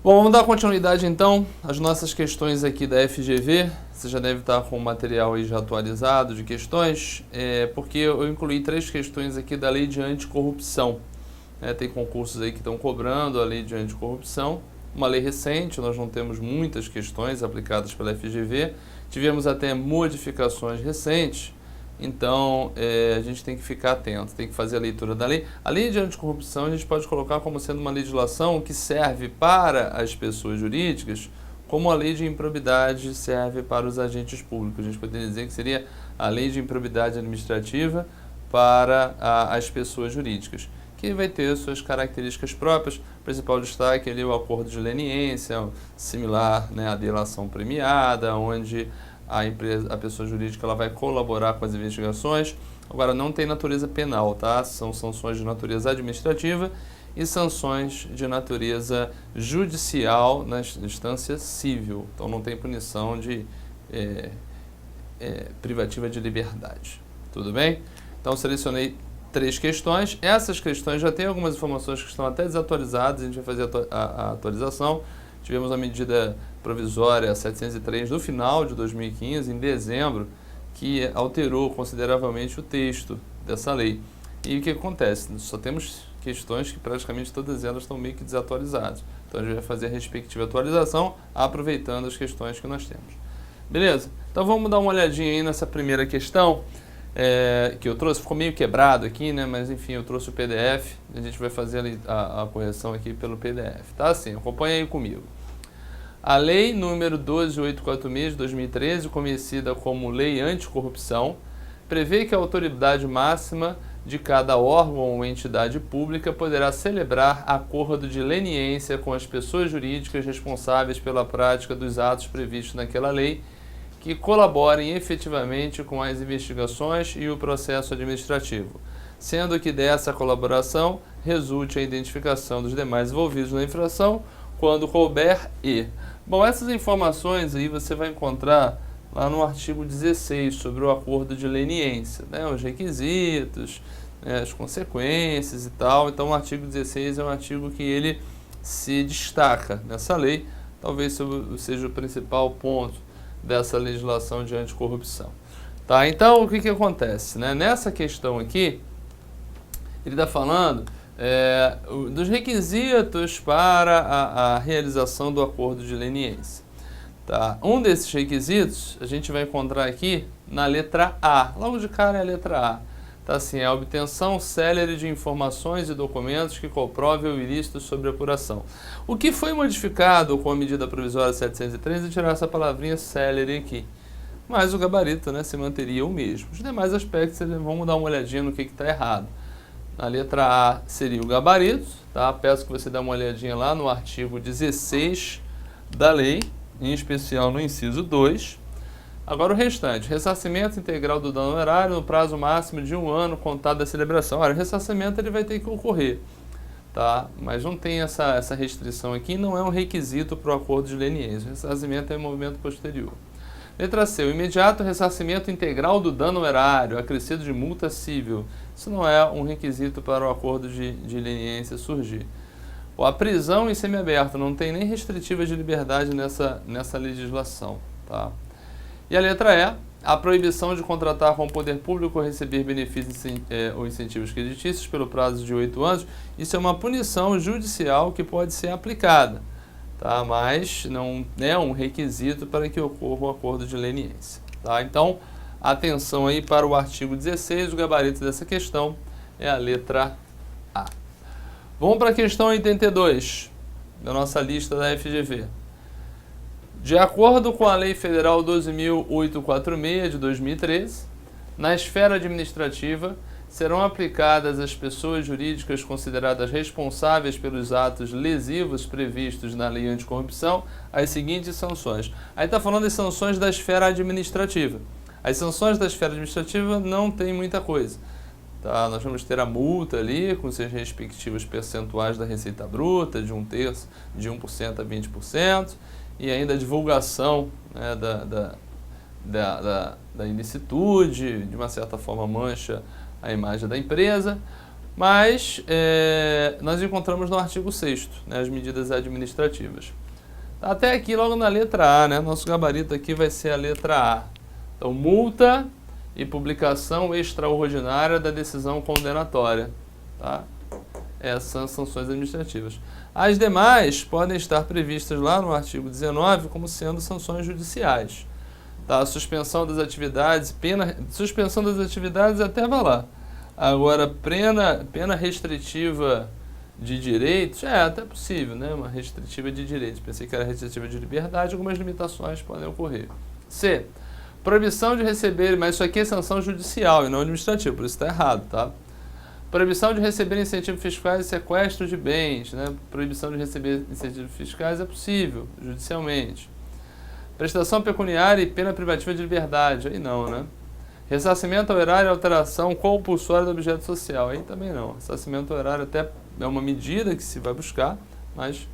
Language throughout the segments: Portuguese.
Bom, vamos dar continuidade então às nossas questões aqui da FGV. Você já deve estar com o material aí já atualizado de questões, porque eu incluí 3 questões aqui da Lei de Anticorrupção. Tem concursos aí que estão cobrando a Lei de Anticorrupção, uma lei recente, nós não temos muitas questões aplicadas pela FGV, tivemos até modificações recentes, então a gente tem que ficar atento, tem que fazer a leitura da lei. A Lei de Anticorrupção a gente pode colocar como sendo uma legislação que serve para as pessoas jurídicas, como a Lei de Improbidade serve para os agentes públicos. A gente poderia dizer que seria a Lei de Improbidade Administrativa para as pessoas jurídicas, que vai ter suas características próprias. O principal destaque é o acordo de leniência, similar, à delação premiada, onde a pessoa jurídica ela vai colaborar com as investigações. Agora, não tem natureza penal, tá? São sanções de natureza administrativa e sanções de natureza judicial na instância civil. Então, não tem punição de privativa de liberdade. Tudo bem? Então, selecionei 3 questões. Essas questões já têm algumas informações que estão até desatualizadas, a gente vai fazer a atualização. Tivemos a medida provisória 703 no final de 2015, em dezembro, que alterou consideravelmente o texto dessa lei. E o que acontece? Só temos questões que praticamente todas elas estão meio que desatualizadas. Então a gente vai fazer a respectiva atualização, aproveitando as questões que nós temos. Beleza? Então vamos dar uma olhadinha aí nessa primeira questão, que eu trouxe, ficou meio quebrado aqui, né? Mas enfim, eu trouxe o PDF, a gente vai fazer a correção aqui pelo PDF, tá? Assim, acompanha aí comigo. A Lei número 12846 de 2013, conhecida como Lei Anticorrupção, prevê que a autoridade máxima de cada órgão ou entidade pública poderá celebrar acordo de leniência com as pessoas jurídicas responsáveis pela prática dos atos previstos naquela lei, que colaborem efetivamente com as investigações e o processo administrativo, sendo que dessa colaboração resulte a identificação dos demais envolvidos na infração, quando couber e... Bom, essas informações aí você vai encontrar lá no artigo 16 sobre o acordo de leniência, os requisitos, as consequências e tal. Então o artigo 16 é um artigo que ele se destaca nessa lei, talvez seja o principal ponto dessa legislação de anticorrupção. Tá? Então o que acontece? Nessa questão aqui, ele está falando dos requisitos para a realização do acordo de leniência. Tá? Um desses requisitos a gente vai encontrar aqui na letra A. Logo de cara é a letra A. Tá assim, a obtenção célere de informações e documentos que comprovem o ilícito sobre apuração. O que foi modificado com a medida provisória 703 é tirar essa palavrinha célere aqui. Mas o gabarito se manteria o mesmo. Os demais aspectos, vamos dar uma olhadinha no que está errado. Na letra A seria o gabarito, tá? Peço que você dê uma olhadinha lá no artigo 16 da lei, em especial no inciso 2. Agora o restante, ressarcimento integral do dano horário no prazo máximo de 1 ano contado da celebração. Olha, o ressarcimento ele vai ter que ocorrer, tá? Mas não tem essa restrição aqui, não é um requisito para o acordo de leniência. O ressarcimento é um movimento posterior. Letra C, o imediato ressarcimento integral do dano horário, acrescido de multa civil. Isso não é um requisito para o acordo de leniência surgir. A prisão em semiaberto não tem nem restritiva de liberdade nessa legislação. Tá? E a letra E, a proibição de contratar com o poder público ou receber benefícios ou incentivos creditícios pelo prazo de 8 anos. Isso é uma punição judicial que pode ser aplicada. Tá? Mas não é um requisito para que ocorra o acordo de leniência. Tá? Então, atenção aí para o artigo 16, o gabarito dessa questão é a letra A. Vamos para a questão 82 da nossa lista da FGV. De acordo com a Lei Federal 12.846 de 2013, na esfera administrativa, serão aplicadas às pessoas jurídicas consideradas responsáveis pelos atos lesivos previstos na Lei Anticorrupção as seguintes sanções. Aí está falando das sanções da esfera administrativa. As sanções da esfera administrativa não tem muita coisa. Tá? Nós vamos ter a multa ali com seus respectivos percentuais da receita bruta, de 1/3, de 1% a 20%, e ainda a divulgação da ilicitude, de uma certa forma mancha a imagem da empresa. Mas nós encontramos no artigo 6º, né, as medidas administrativas. Até aqui, logo na letra A, né, nosso gabarito aqui vai ser a letra A. Então, multa e publicação extraordinária da decisão condenatória. Tá? Essas são as sanções administrativas. As demais podem estar previstas lá no artigo 19 como sendo sanções judiciais. Tá? Suspensão das atividades, suspensão das atividades até vai lá. Agora, pena restritiva de direitos, até possível, né? Uma restritiva de direitos. Pensei que era restritiva de liberdade, algumas limitações podem ocorrer. C. Proibição de receber, mas isso aqui é sanção judicial e não administrativa, por isso está errado, tá? Proibição de receber incentivos fiscais e sequestro de bens, né? Proibição de receber incentivos fiscais é possível, judicialmente. Prestação pecuniária e pena privativa de liberdade, aí não, né? Ressarcimento ao erário e alteração compulsória do objeto social, aí também não. Ressarcimento ao erário até é uma medida que se vai buscar, mas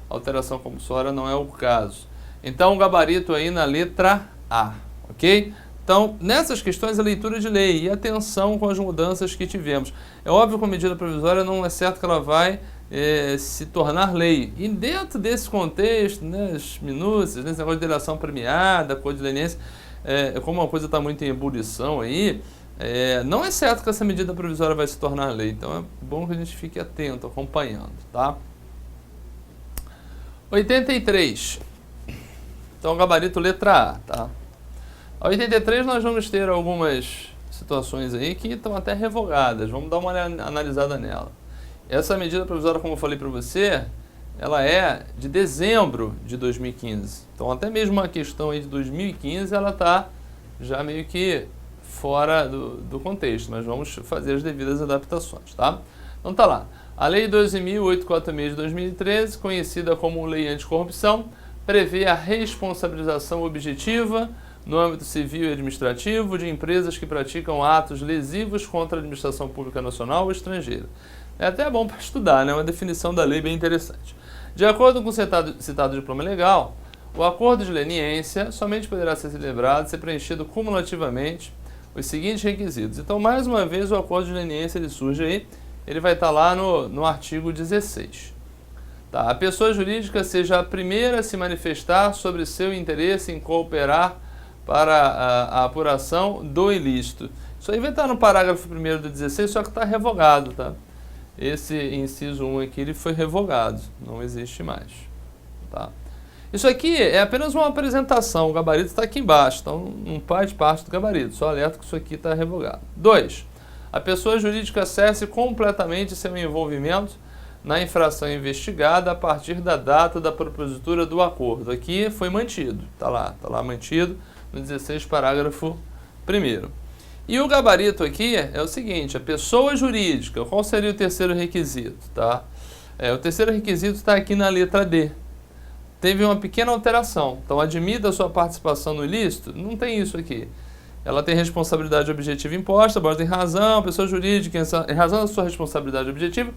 alteração compulsória não é o caso. Então, o gabarito aí na letra A, ok? Então, nessas questões, a leitura de lei e atenção com as mudanças que tivemos. É óbvio que a medida provisória não é certo que ela vai se tornar lei. E dentro desse contexto, né, as minúcias, nesse negócio de delação premiada, código de leniência, como uma coisa está muito em ebulição aí, não é certo que essa medida provisória vai se tornar lei. Então é bom que a gente fique atento, acompanhando, tá? 83. Então, gabarito letra A, tá? A 83 nós vamos ter algumas situações aí que estão até revogadas. Vamos dar uma analisada nela. Essa medida provisória, como eu falei para você, ela é de dezembro de 2015. Então, até mesmo uma questão aí de 2015, ela está já meio que fora do contexto, mas vamos fazer as devidas adaptações, tá? Então, tá lá. A Lei 12.846 de 2013, conhecida como Lei Anticorrupção, prevê a responsabilização objetiva no âmbito civil e administrativo de empresas que praticam atos lesivos contra a administração pública nacional ou estrangeira. É até bom para estudar, né? Uma definição da lei bem interessante. De acordo com o citado diploma legal, o acordo de leniência somente poderá ser celebrado se preenchido cumulativamente os seguintes requisitos. Então, mais uma vez, o acordo de leniência ele surge aí, ele vai estar lá no artigo 16. Tá? A pessoa jurídica seja a primeira a se manifestar sobre seu interesse em cooperar para a apuração do ilícito. Isso aí vai estar no parágrafo 1º do 16, só que está revogado, tá? Esse inciso 1 aqui ele foi revogado, não existe mais. Tá? Isso aqui é apenas uma apresentação, o gabarito está aqui embaixo, então não faz parte do gabarito, só alerta que isso aqui está revogado. 2. A pessoa jurídica cesse completamente seu envolvimento na infração investigada a partir da data da propositura do acordo. Aqui foi mantido, está lá mantido no 16, parágrafo 1º. E o gabarito aqui é o seguinte, a pessoa jurídica, qual seria o terceiro requisito? Tá? O terceiro requisito está aqui na letra D. Teve uma pequena alteração, então admita a sua participação no ilícito, não tem isso aqui. Ela tem responsabilidade objetiva imposta, mas tem razão, a pessoa jurídica, em razão da sua responsabilidade objetiva,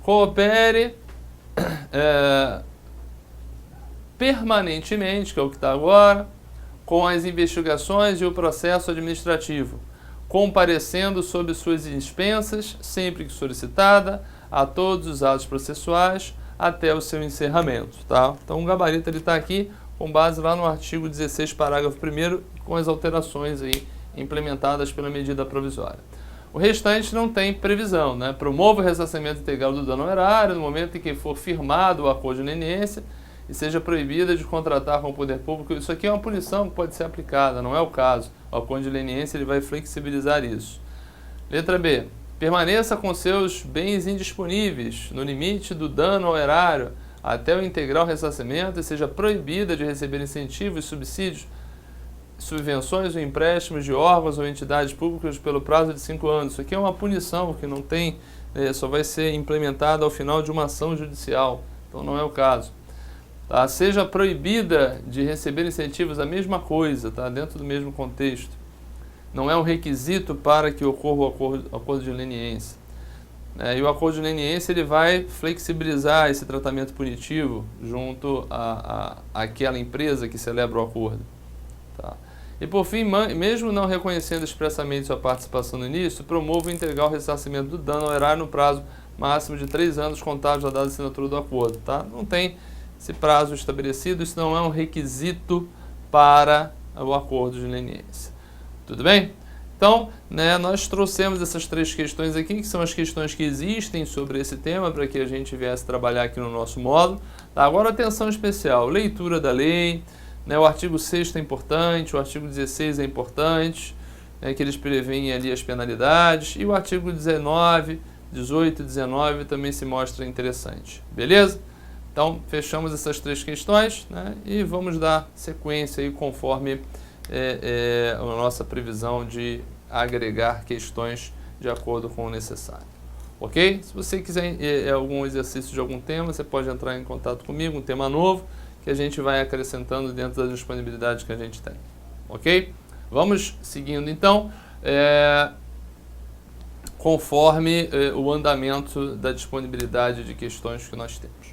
coopere permanentemente, que é o que está agora, com as investigações e o processo administrativo, comparecendo sob suas dispensas, sempre que solicitada, a todos os atos processuais, até o seu encerramento. Tá? Então o gabarito está aqui com base lá no artigo 16, parágrafo 1º, com as alterações aí implementadas pela medida provisória. O restante não tem previsão, né? Promova o ressarcimento integral do dano ao erário no momento em que for firmado o acordo de leniência e seja proibida de contratar com o poder público. Isso aqui é uma punição que pode ser aplicada, não é o caso. O acordo de leniência ele vai flexibilizar isso. Letra B. Permaneça com seus bens indisponíveis no limite do dano ao erário até o integral ressarcimento e seja proibida de receber incentivos, subsídios, subvenções ou empréstimos de órgãos ou entidades públicas pelo prazo de 5 anos. Isso aqui é uma punição que não tem, só vai ser implementada ao final de uma ação judicial. Então não é o caso. Tá? Seja proibida de receber incentivos, a mesma coisa, tá? Dentro do mesmo contexto. Não é um requisito para que ocorra o acordo de leniência. E o acordo de leniência ele vai flexibilizar esse tratamento punitivo junto àquela empresa que celebra o acordo. Tá? E por fim, mesmo não reconhecendo expressamente sua participação no início, promova e integrar o ressarcimento do dano ao erário no prazo máximo de 3 anos contados da data de assinatura do acordo. Tá? Não tem esse prazo estabelecido, isso não é um requisito para o acordo de leniência. Tudo bem? Então, né, nós trouxemos essas 3 questões aqui, que são as questões que existem sobre esse tema, para que a gente viesse trabalhar aqui no nosso módulo. Tá? Agora, atenção especial, leitura da lei, né, o artigo 6º é importante, o artigo 16 é importante, né, que eles prevêem ali as penalidades, e o artigo 19, 18 e 19 também se mostra interessante. Beleza? Então, fechamos essas 3 questões, né, e vamos dar sequência aí conforme a nossa previsão de agregar questões de acordo com o necessário. Ok? Se você quiser algum exercício de algum tema, você pode entrar em contato comigo, um tema novo, que a gente vai acrescentando dentro das disponibilidades que a gente tem. Ok? Vamos seguindo então, conforme o andamento da disponibilidade de questões que nós temos.